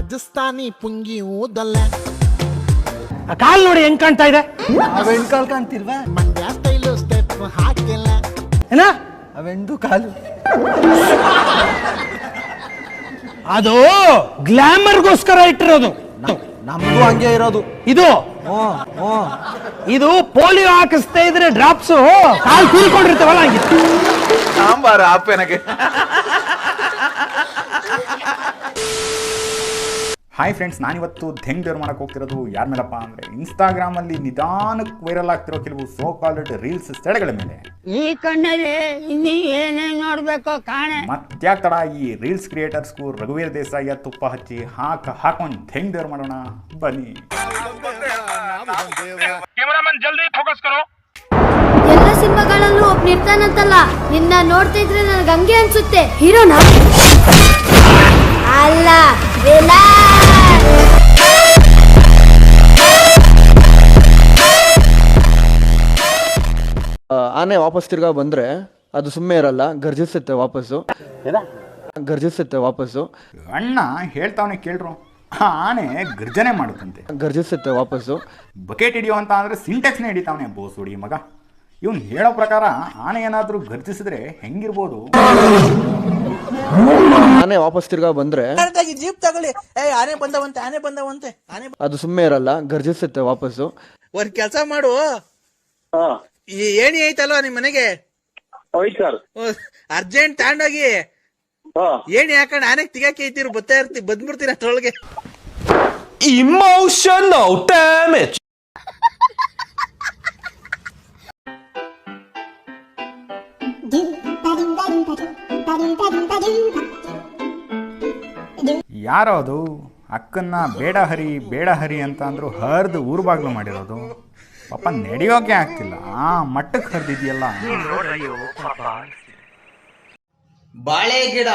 ರಾಜಸ್ಥಾನಿ ಪುಂಗಿ ಊದಲ್ಲ. ಕಾಲ್ ನೋಡಿ ಹೆಂಗ್ ಕಾಣ್ತಾ ಇದೆ. ಅವೆಂಡ್ ಕಾಲ್ ಕಾಣ್ತಿಲ್ವಾ? ಮಂಡ್ಯ ಸ್ಟೈಲು ಸ್ಟೆಪ್ ಹಾಕಿಲ್ಲ. ಏನ ಅವೆಂಡು ಕಾಲು ಅದು ಗ್ಲಾಮರ್ಗೋಸ್ಕರ ಇಟ್ಟಿರೋದು. ನಮ್ದು ಹಂಗೆ ಇರೋದು. ಇದು ಇದು ಪೋಲಿಯೋ ಹಾಕಿಸ್ತಾ ಇದ್ರೆ ಡ್ರಾಪ್ಸು ಕಾಲ್ ಕೂರಿಕೊಂಡಿರ್ತಾವಲ್ಲ ಹಂಗೆ. ಸಾಂಬಾರ ಆಪೇನಗೆ. ಹಾಯ್ ಫ್ರೆಂಡ್ಸ್, ನಾನಿವತ್ತು ಧೆಂಗ್ ದೇವ್ರು ಮಾಡಕ್ಕೆ ಹೋಗ್ತಿರೋದು ಯಾರ ಮೇಲಪ್ಪ ಅಂದರೆ ಇನ್ಸ್ಟಾಗ್ರಾಮಲ್ಲಿ ನಿಧಾನಕ್ಕೆ ವೈರಲ್ ಆಗ್ತಿರೋ ಕೆಲವು ಸೋ ಕಾಲ್ಡ್ ರೀಲ್ಸ್ ಸ್ಥಳಗಳ ಮೇಲೆ. ಈ ಕಣ್ಣಲ್ಲಿ ಇನ್ನೀ ಏನೇನು ನೋಡ್ಬೇಕೋ ಕಾಣೆ. ಮತ್ತ್ಯಾಕೆ ತಡ, ಈ ರೀಲ್ಸ್ ಕ್ರಿಯೇಟರ್ಸ್ಗೂ ರಘುವೀರ್ ದೇಸಾಯಿಯ ತುಪ್ಪ ಹಚ್ಚಿ ಹಾಕೊಂಡು ಧೆಂಗ್ ದೇವ್ರು ಮಾಡೋಣ ಬನ್ನಿ. ಎಲ್ಲ ಸಿನಿಮಾಗಳಲ್ಲೂ ಒಬ್ಬ ನಿರ್ತಾನಂತಲ್ಲ, ನಿನ್ನ ನೋಡ್ತಾ ಇದ್ರೆ ನನಗೆ ಹಂಗೆ ಅನ್ಸುತ್ತೆ. ಹೀರೋನಾ ಅಲ್ಲ, ಆನೆ ವಾಪಸ್ ತಿರ್ಗಾ ಬಂದ್ರೆ ಅದು ಸುಮ್ಮನೆ ಇರಲ್ಲ, ಗರ್ಜಿಸುತ್ತೆ ವಾಪಸ್ಸು. ಅಣ್ಣ ಹೇಳ್ತಾವನೆ ಕೇಳ್ರು, ಆನೆ ಗರ್ಜನೆ ಮಾಡುತ್ತಂತೆ. ಗರ್ಜಿಸುತ್ತೆ ವಾಪಸ್ಸು. ಬಕೆಟ್ ಹಿಡಿಯೋ ಅಂತ ಅಂದ್ರೆ ಸಿಂಟೆಕ್ಸ್ನೇ ಹಿಡಿತಾವನೆ ಬೋಸ್ ಹುಡಿ ಮಗ. ಇವನು ಹೇಳೋ ಪ್ರಕಾರ ಆನೆ ಏನಾದರೂ ಗರ್ಜಿಸಿದ್ರೆ ಹೆಂಗಿರ್ಬೋದು? ಆನೆ ವಾಪಸ್ ತಿರ್ಗಾ ಬಂದ್ರೆ ಜೀಪ್ ತಗೊಳ್ಳಿ, ಆನೆ ಬಂದವಂತೆ ಅದು ಸುಮ್ಮನೆ ಇರಲ್ಲ, ಗರ್ಜಿಸುತ್ತೆ ವಾಪಸ್ಸು. ಒಂದ್ ಕೆಲ್ಸ ಮಾಡು, ಈ ಏಣಿ ಐತಲ್ವಾ ನಿಮ್ ಮನೆಗೆ, ಅರ್ಜೆಂಟ್ ತಗೊಂಡೋಗಿ ಏಣಿ ಹಾಕೊಂಡ್ ಆನೆಗ್ ತಿಗಾಕಿ ಐತಿರು, ಬಂದ್ಬಿಡ್ತೀರ ಅದ್ರೊಳಗೆ. Emotional damage. ಯಾರೋ ಅದು ಅಕ್ಕನ್ನ ಬೇಡ ಹರಿ ಅಂತ ಅಂದ್ರು ಹರಿದು ಊರು ಬಾಗ್ಲು ಮಾಡಿರೋದು. ಪಾಪ ನಡೆಯೋಕೆ ಆಗ್ತಿಲ್ಲ, ಆ ಮಟ್ಟಕ್ಕೆ ಹರಿದಿದೆಯಲ್ಲ. ಬಾಳೆ ಗಿಡ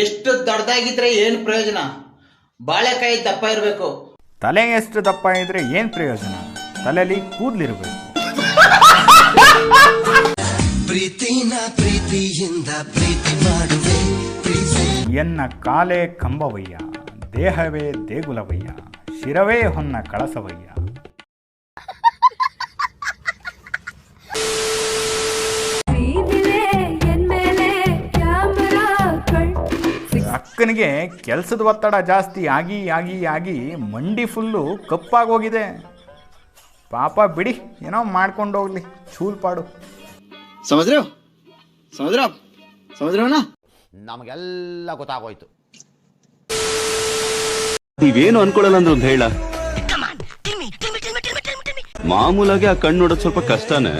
ಎಷ್ಟು ದೊಡ್ಡದಾಗಿದ್ರೆ ಏನ್ ಪ್ರಯೋಜನ? ಬಾಳೆಕಾಯಿ ದಪ್ಪ ಇರಬೇಕು. ತಲೆ ಎಷ್ಟು ದಪ್ಪ ಇದ್ರೆ ಏನ್ ಪ್ರಯೋಜನ? ತಲೆಯಲ್ಲಿ ಕೂದಲಿರ್ಬೇಕು. ಪ್ರೀತಿಯಿಂದ ಪ್ರೀತಿ ಮಾಡುವೆ, ಎನ್ನ ಕಾಲೇ ಕಂಬವಯ್ಯ, ದೇಹವೇ ದೇಗುಲವಯ್ಯ, ಶಿರವೇ ಹೊನ್ನ ಕಳಸವಯ್ಯ. ಅಕ್ಕನಿಗೆ ಕೆಲಸದ ಒತ್ತಡ ಜಾಸ್ತಿ ಆಗಿ ಮಂಡಿ ಫುಲ್ಲು ಕಪ್ಪಾಗೋಗಿದೆ. ಪಾಪ ಬಿಡಿ, ಏನೋ ಮಾಡ್ಕೊಂಡು ಹೋಗ್ಲಿ, ಚೂಲ್ಪಾಡು. ಸಮುದ್ರವನ ನಮಗೆಲ್ಲ ಗೊತ್ತಾಗೋಯ್ತು. ನೀವೇನು ಅನ್ಕೊಳ್ಳಲ್ಲ ಅಂದ್ರೆ ಒಂದು ಹೇಳ, ಮಾಮೂಲಾಗಿ ಆ ಕಣ್ಣು ನೋಡೋದು ಸ್ವಲ್ಪ ಕಷ್ಟನೇ.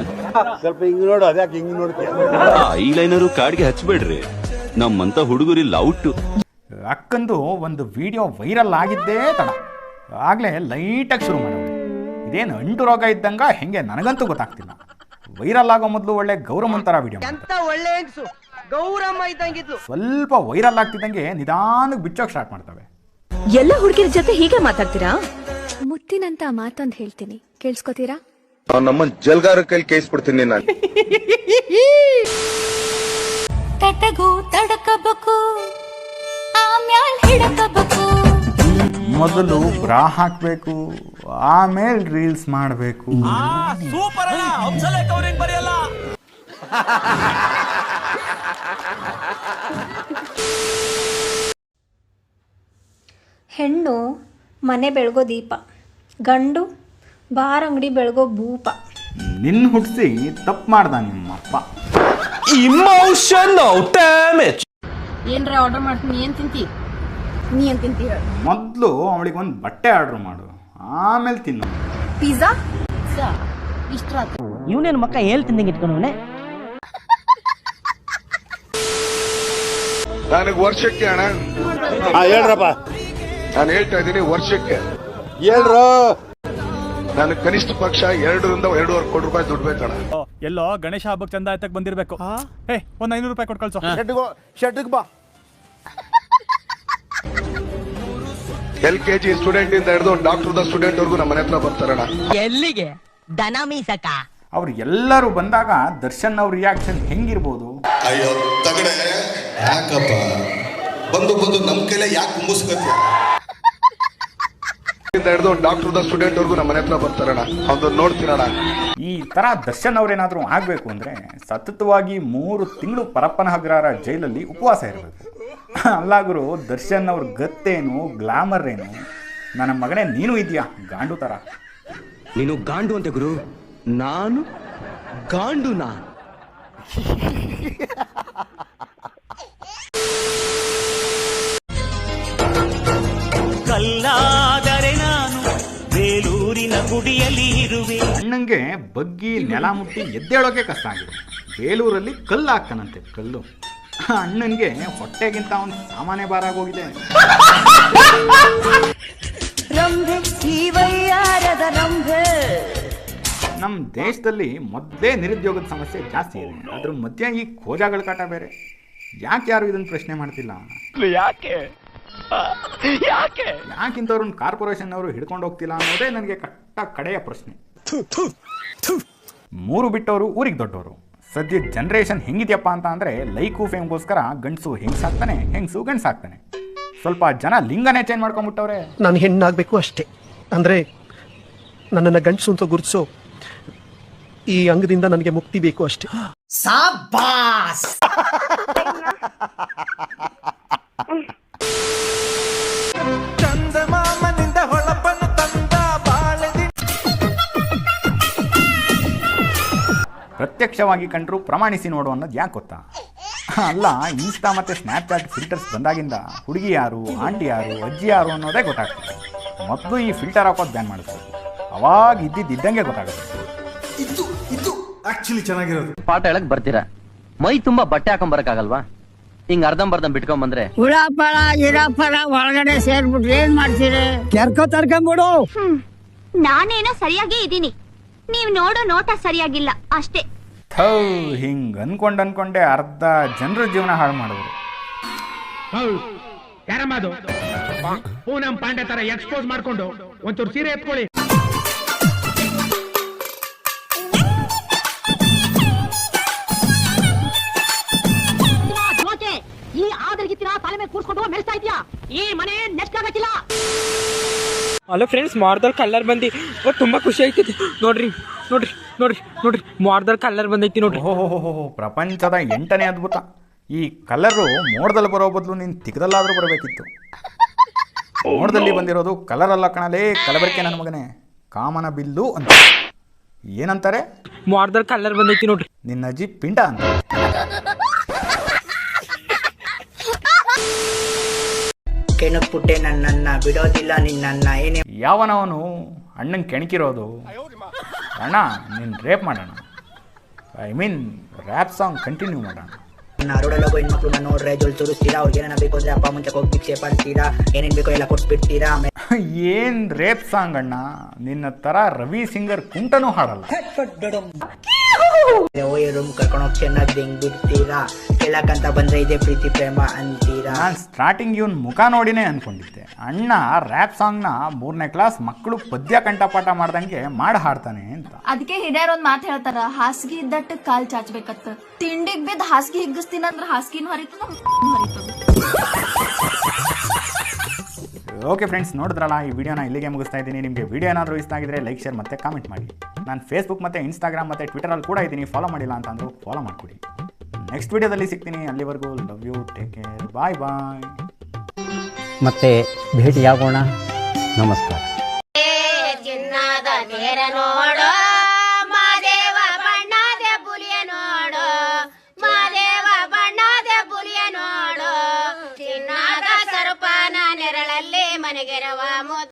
ಸ್ವಲ್ಪ ಹಿಂಗ್ ನೋಡು, ಅದ್ಯಾಕೆ ಹಿಂಗ್ ನೋಡ್ತೀಯ? ಐ ಲೈನರು ಕಾಡ್ಗೆ ಹಚ್ಬೇಡ್ರಿ, ನಮ್ಮಂತ ಹುಡುಗರಿಲ್ಲ ಔಟು. ಅಕ್ಕಂದು ಒಂದು ವಿಡಿಯೋ ವೈರಲ್ ಆಗಿದ್ದೇ ತಡ, ಆಗ್ಲೇ ಲೈಟಾಗಿ ಶುರು ಮಾಡೋದು. ಇದೇನು ಅಂಟು ರೋಗ ಇದ್ದಂಗ ಹೆಂಗೆ ನನಗಂತೂ ಗೊತ್ತಾಗ್ತಿಲ್ಲ. ವೈರಲ್ ಆಗೋ ಮೊದಲು ಒಳ್ಳೆ ಗೌರಮ್ಮನ್ ತರ ವಿಡಿಯೋ, ಸ್ವಲ್ಪ ವೈರಲ್ ಆಗ್ತಿದ್ದಂಗೆ ನಿಧಾನಕ್ಕೆ ಬಿಚ್ಚೋಕ್ ಸ್ಟಾರ್ಟ್ ಮಾಡ್ತವೆ. ಎಲ್ಲ ಹುಡುಗಿರ ಜೊತೆ ಹೀಗೆ ಮಾತಾಡ್ತೀರಾ? ಮುತ್ತಿನಂತ ಮಾತೊಂದು ಹೇಳ್ತೀನಿ, ಕೇಳಿಸ್ಕೊತೀರಾ? ನಮ್ಮ ಜಲ್ಗಾರ ಕೈಲಿ ಕೇಳಿಸ್ಬಿಡ್ತೀನಿ ನಾನು. ಮೊದಲು ಬ್ರಾ ಹಾಕ್ಬೇಕು, ಆಮೇಲೆ ರೀಲ್ಸ್ ಮಾಡಬೇಕು. ಹೆಣ್ಣು ಮನೆ ಬೆಳಗೋ ದೀಪ, ಗಂಡು ಬಾರ್ ಅಂಗಡಿ ಬೆಳಗೋ ಭೂಪ. ನಿನ್ನ ಹುಟ್ಟಿಸಿ ತಪ್ಪು ಮಾಡ್ದ ನಿಮ್ಮಪ್ಪ. Emotional damage. ಏನ್ರ ಆರ್ಡರ್ ಮಾಡ್ತೀನಿ, ಏನ್ ತಿಂತಿ? ನೀ ಏನ್ ತಿಂತಿ? ಮೊದಲು ಅವಳಿಗೆ ಒಂದು ಬಟ್ಟೆ ಆರ್ಡರ್ ಮಾಡು, ಆಮೇಲೆ ತಿನ್ನು. ಪಿಜ್ಜಾ ಇಷ್ಟ ಇವನೇನು ಮಕ್ಕ ಹೇಳ್ತಿಂದಂಗೆ ಇಟ್ಕೊಂಡವನೆ. ನನಗೆ ವರ್ಷಕ್ಕೆ ಅಣ್ಣ ಹೇಳ್ರಪ್ಪ, ನಾನು ಹೇಳ್ತಾ ಇದ್ದೀನಿ ವರ್ಷಕ್ಕೆ ಹೇಳ್ರು. ನಾನು ಕನಿಷ್ಠ ಪಕ್ಷ 2 ರಿಂದ 2.5 ಕೋಟಿ ರೂಪಾಯಿ ದುಡ್ಡು ಬೇಕಣ್ಣ. ಎಲ್ಲೋ ಗಣೇಶ ಹಬ್ಬಕ್ಕೆ ಚಂದ ಆಯ್ತಕ್ ಬಂದಿರ್ಬೇಕು. ಒಂದ್ 500 ರೂಪಾಯಿ ಕೊಟ್ಟು ಕಳ್ಸೋ. ಶೆಡ್ಗೆ ಬಾ. LKG ಸ್ಟೂಡೆಂಟ್ ಇಂದ ಹಿಡಿದು ಡಾಕ್ಟರ್ ಸ್ಟೂಡೆಂಟ್ ವರ್ಗು ನಮ್ಮ ಮನೆ ಹತ್ರ ಬರ್ತಾರಣ್ಣ. ಎಲ್ಲಿಗೆ? ದನ ಮೀಸಕ. ಅವ್ರು ಎಲ್ಲರೂ ಬಂದಾಗ ದರ್ಶನ್ ಅವ್ರ ರಿಯಾಕ್ಷನ್ ಹೆಂಗಿರ್ಬೋದು? ಅಯ್ಯೋ ತಗಡೆ, ಯಾಕಪ್ಪ ಬಂದು ನಮ್ ಕೈಲೇ ಯಾಕೆ ಕುಂಬಿಸ್ಬೇಕು? ಹಿಡಿದು ಡಾಕ್ಟರ್ ಸ್ಟೂಡೆಂಟ್ ವರ್ಗು ನಮ್ಮ ಮನೆ ಹತ್ರ ಬರ್ತಾರಣ, ಅವ್ನು ನೋಡ್ತೀರಣ. ಈ ತರ ದರ್ಶನ್ ಅವ್ರೇನಾದ್ರೂ ಆಗ್ಬೇಕು ಅಂದ್ರೆ ಸತತವಾಗಿ 3 ತಿಂಗಳು ಪರಪ್ಪನ ಅಗ್ರಹಾರ ಜೈಲಲ್ಲಿ ಉಪವಾಸ ಇರಬೇಕು. ಅಲ್ಲ ಗುರು, ದರ್ಶನ್ ಅವ್ರ ಗತ್ತೇನು ಗ್ಲಾಮರ್ ಏನು? ನನ್ನ ಮಗನೇ ನೀನು ಇದೆಯಾ ಗಾಂಡು ತರ. ನೀನು ಗಾಂಡು ಅಂತೆ ಗುರು, ನಾನು ಗಾಂಡು. ಕಲ್ಲಾದರೆ ನಾನು ಬೇಲೂರಿನ ಗುಡಿಯಲ್ಲಿ ಇರುವೆ. ಅಣ್ಣಂಗೆ ಬಗ್ಗಿ ನೆಲ ಮುಟ್ಟಿ ಎದ್ದೇಳೋಕೆ ಕಷ್ಟ ಆಗಿದೆ. ಬೇಲೂರಲ್ಲಿ ಕಲ್ಲು ಹಾಕ್ತಾನಂತೆ, ಕಲ್ಲು. ಅಣ್ಣನ್ಗೆ ಹೊಟ್ಟೆಗಿಂತ ಅವನು ಸಾಮಾನ್ಯ ಭಾರ ಆಗೋಗಿದೆ. ನಮ್ಮ ದೇಶದಲ್ಲಿ ಮೊದಲೇ ನಿರುದ್ಯೋಗದ ಸಮಸ್ಯೆ ಜಾಸ್ತಿ ಇದೆ, ಅದ್ರ ಮಧ್ಯೆ ಈ ಖೋಜಾಗಳ ಕಾಟ ಬೇರೆ. ಯಾಕೆ ಯಾರು ಇದನ್ನ ಪ್ರಶ್ನೆ ಮಾಡ್ತಿಲ್ಲ? ಯಾಕಿಂತವ್ರನ್ನ ಕಾರ್ಪೊರೇಷನ್ ಅವರು ಹಿಡ್ಕೊಂಡು ಹೋಗ್ತಿಲ್ಲ ಅನ್ನೋದೇ ನನಗೆ ಕಡೆಯ ಪ್ರಶ್ನೆ. 3 ಬಿಟ್ಟವರು ಊರಿಗೆ ದೊಡ್ಡವರು. ಸದ್ಯ ಜನರೇಷನ್ ಹೆಂಗಿದ್ಯಪ್ಪ ಅಂತ ಅಂದರೆ ಲೈಕು ಫೇಮ್ಗೋಸ್ಕರ ಗಂಡಸು ಹೆಂಗ್ಸಾಗ್ತಾನೆ, ಹೆಂಗಸು ಗಂಡಸಾಗ್ತಾನೆ. ಸ್ವಲ್ಪ ಜನ ಲಿಂಗನೇ ಚೇಂಜ್ ಮಾಡ್ಕೊಂಡ್ಬಿಟ್ಟವ್ರೆ. ನಾನು ಹೆಣ್ಣಾಗಬೇಕು ಅಷ್ಟೇ, ಅಂದರೆ ನನ್ನನ್ನು ಗಂಡಸು ಅಂತ ಗುರುತಿಸೋ ಈ ಅಂಗದಿಂದ ನನಗೆ ಮುಕ್ತಿ ಬೇಕು ಅಷ್ಟೇ. ಸಾಬಾಸ್. ಚಂದಮಾಮನಿಂದ ಹೊಳಪನ್ನು ತಂದ ಬಾಳದಿ. ಪ್ರತ್ಯಕ್ಷವಾಗಿ ಕಂಡ್ರು ಪ್ರಮಾಣಿಸಿ ನೋಡು ಅನ್ನೋದು ಯಾಕೆ ಗೊತ್ತಾ? ಅಲ್ಲ, ಇನ್ಸ್ಟಾ ಮತ್ತು ಸ್ನ್ಯಾಪ್ಚಾಟ್ ಫಿಲ್ಟರ್ಸ್ ಬಂದಾಗಿಂದ ಹುಡುಗಿ ಯಾರು, ಆಂಟಿ ಯಾರು, ಅಜ್ಜಿ ಯಾರು ಅನ್ನೋದೇ ಗೊತ್ತಾಗ್ತದೆ. ಮೊದಲು ಈ ಫಿಲ್ಟರ್ ಹಾಕೋದು ಬ್ಯಾನ್ ಮಾಡಿಸ್ಬೋದು, ಅವಾಗ ಇದ್ದಂಗೆ ಗೊತ್ತಾಗುತ್ತೆ. ಇದು ಆಕ್ಚುಲಿ ಚೆನ್ನಾಗಿರೋದು. ಪಾಠ ಹೇಳಕ್ ಬರ್ತೀರಾ, ಮೈ ತುಂಬಾ ಬಟ್ಟೆ ಹಾಕೊಂಡ್ ಬರಕ್ಕಾಗಲ್ವಾ? ಹಿಂಗ್ ಅರ್ಧಂಬರ್ಧಂ ಬಿಟ್ಕೊಂಡ್ ಬಂದ್ರೆ ಹುಳಾಪಳ ಗಿರಾಪಳ ಒಳಗಡೆ ಸೇರ್ಬಿಟ್ರೆ ಏನ್ ಮಾಡ್ತೀರಿ? ಕೆರ್ಕೋ ತರ್ಕೊಂಬಿಡು. ನಾನೇನೋ ಸರಿಯಾಗೇ ಇದ್ದೀನಿ, ನೀವ್ ನೋಡೋ ನೋಟ ಸರಿಯಾಗಿಲ್ಲ ಅಷ್ಟೇ. ಹಿಂಗ್ ಅನ್ಕೊಂಡೆ ಅರ್ಧ ಜನರ ಜೀವನ ಹಾಳು ಮಾಡಿದ್ರು. ಯಾರಮ್ಮದು ಪೂನಂ ಪಾಂಡೆ ತರ ಎಕ್ಸ್ಪೋಸ್ ಮಾಡ್ಕೊಂಡು ಒಂಚೂರು ಸೀರೆ ಎತ್ಕೊಳ್ಳಿ. ಈ ಆದರ್ಗಿತ್ತಿನ ತಲೆ ಮೇಲೆ ಕೂರ್ಸ್ಕೊಂಡು ಮೆಲ್ತಾ ಇದ್ಯಾ? ಈ ಮನೆ ನೆಕ್ಸ್ಟ್ ಆಗಕ್ಕಿಲ್ಲ. ಹಲೋ ಫ್ರೆಂಡ್ಸ್, ಮಾರ್ದಲ್ ಕಲ್ಲರ್ ಬಂದಿ ತುಂಬಾ ಖುಷಿ ಆಯ್ತದೆ. ನೋಡ್ರಿ ನೋಡ್ರಿ ನೋಡ್ರಿ ನೋಡ್ರಿ, ಮಾರ್ದಲ್ ಕಲ್ಲರ್ ಬಂದೈತಿ ನೋಡ್ರಿ. ಓಹೋ, ಪ್ರಪಂಚದ 8ನೇ ಅದ್ಭುತ. ಈ ಕಲರು ಮೋಡದಲ್ಲಿ ಬರೋ ಬದಲು ನೀನು ತಿಕ್ಕದಲ್ಲಾದ್ರೂ ಬರಬೇಕಿತ್ತು. ಮೋಡದಲ್ಲಿ ಬಂದಿರೋದು ಕಲರ್ ಅಲ್ಲ ಕಣಲೇ, ಕಲಬೆರಕೆ ನನ್ನ ಮಗನೇ, ಕಾಮನ ಬಿಲ್ಲು ಅಂತ. ಏನಂತಾರೆ? ಮಾರ್ದಲ್ ಕಲ್ಲರ್ ಬಂದೈತಿ ನೋಡ್ರಿ. ನಿನ್ನ ಅಜ್ಜಿ ಪಿಂಡ ಅಂತ. ಕೆಣಕ್ಪುಟ್ಟೆ ನನ್ನನ್ನ ಬಿಡೋದಿಲ್ಲ ನಿನ್ನನ್ನ. ಏನೇ ಯಾವನವನು ಅಣ್ಣಂಗೆ ಕೆಣಕಿರೋದು? ಅಣ್ಣ ನೀನು ರೇಪ್ ಮಾಡೋಣ, I mean rap song continue ಮಾಡೋಣ. ಅರುಡಲೋಗೋ ಹೆಣ್ಮಕ್ಳು ನೋಡ್ರೆ ಜೊಲ್ ಸುರಿಸ್ತೀರಾ, ಅವ್ರಿಗೆ ಏನಾರ ಬೇಕು ಅಂದ್ರೆ ಅಪ್ಪ ಮುಂಚೆ ಹೋಗಿ ಭಿಕ್ಷೆ ಪಡ್ತೀರಾ, ಏನೇನ್ ಬೇಕೋ ಎಲ್ಲ ಕೊಡ್ಸ್ಬಿಡ್ತೀರಾ. ಏನ್ ರೇಪ್ ಸಾಂಗ್ ಅಣ್ಣ, ನಿನ್ನ ತರ ರವಿ ಸಿಂಗರ್ ಕುಂಟನೂ ಹಾಡಲ್ಲ. ರೂಮ್ ಕರ್ಕೊಂಡೋಗಿ ಚೆನ್ನಾಗಿ ಬೆಂಗ್ ಬಿಡ್ತೀರಾ, ಕೇಳಕ್ಕಂತ ಬಂದ್ರೆ ಇದೇ ಪ್ರೀತಿ ಪ್ರೇಮ ಅಂತೀರಾ. ನಾನು ಸ್ಟಾರ್ಟಿಂಗ್ ಇವನ್ ಮುಖ ನೋಡಿನೇ ಅನ್ಕೊಂಡಿದ್ದೆ, ಅಣ್ಣ ರ್ಯಾಪ್ ಸಾಂಗ್ನ 3ನೇ ಕ್ಲಾಸ್ ಮಕ್ಕಳು ಪದ್ಯ ಕಂಠಪಾಠ ಮಾಡ್ದಂಗೆ ಮಾಡಿ ಹಾಡ್ತಾನೆ ಅಂತ. ಅದಕ್ಕೆ ಹಿರಿಯರ್ ಒಂದ್ ಮಾತು ಹೇಳ್ತಾರ, ಹಾಸಿಗೆ ಇದ್ದಟ್ಟು ಕಾಲ್ ಚಾಚ್ಬೇಕತ್ತ. ತಿಂಡಿಗ್ ಬಿದ್ದು ಹಾಸಿಗೆ ಹಿಗ್ಗಿಸ್ತೀನಂದ್ರ ಹಾಸಿಗೆನೂ ಹರಿತದ, ಓಕೆ ಫ್ರೆಂಡ್ಸ್, ನೋಡಿದ್ರಲ್ಲ, ಈ ವಿಡಿಯೋನ ಇಲ್ಲಿಗೆ ಮುಗಿಸ್ತಾ ಇದ್ದೀನಿ. ನಿಮಗೆ ವಿಡಿಯೋ ಏನಾದರೂ ಇಷ್ಟ ಆಗಿದ್ರೆ ಲೈಕ್, ಶೇರ್ ಮತ್ತು ಕಾಮೆಂಟ್ ಮಾಡಿ. ನಾನು ಫೇಸ್ಬುಕ್ ಮತ್ತು ಇನ್ಸ್ಟಾಗ್ರಾಮ್ ಮತ್ತು ಟ್ವಿಟರಲ್ಲಿ ಕೂಡ ಇದ್ದೀನಿ, ಫಾಲೋ ಮಾಡಿಲ್ಲ ಅಂತಂದ್ರು ಫಾಲೋ ಮಾಡಿಕೊಡಿ. ನೆಕ್ಸ್ಟ್ ವಿಡಿಯೋದಲ್ಲಿ ಸಿಗ್ತೀನಿ. ಅಲ್ಲಿವರೆಗೂ ಲವ್ ಯು, ಟೇಕ್ ಕೇರ್, ಬಾಯ್ ಬಾಯ್. ಮತ್ತೆ ಭೇಟಿಯಾಗೋಣ. ನಮಸ್ಕಾರ. ನೆರಳಲ್ಲಿ ಮನೆಗೆರವ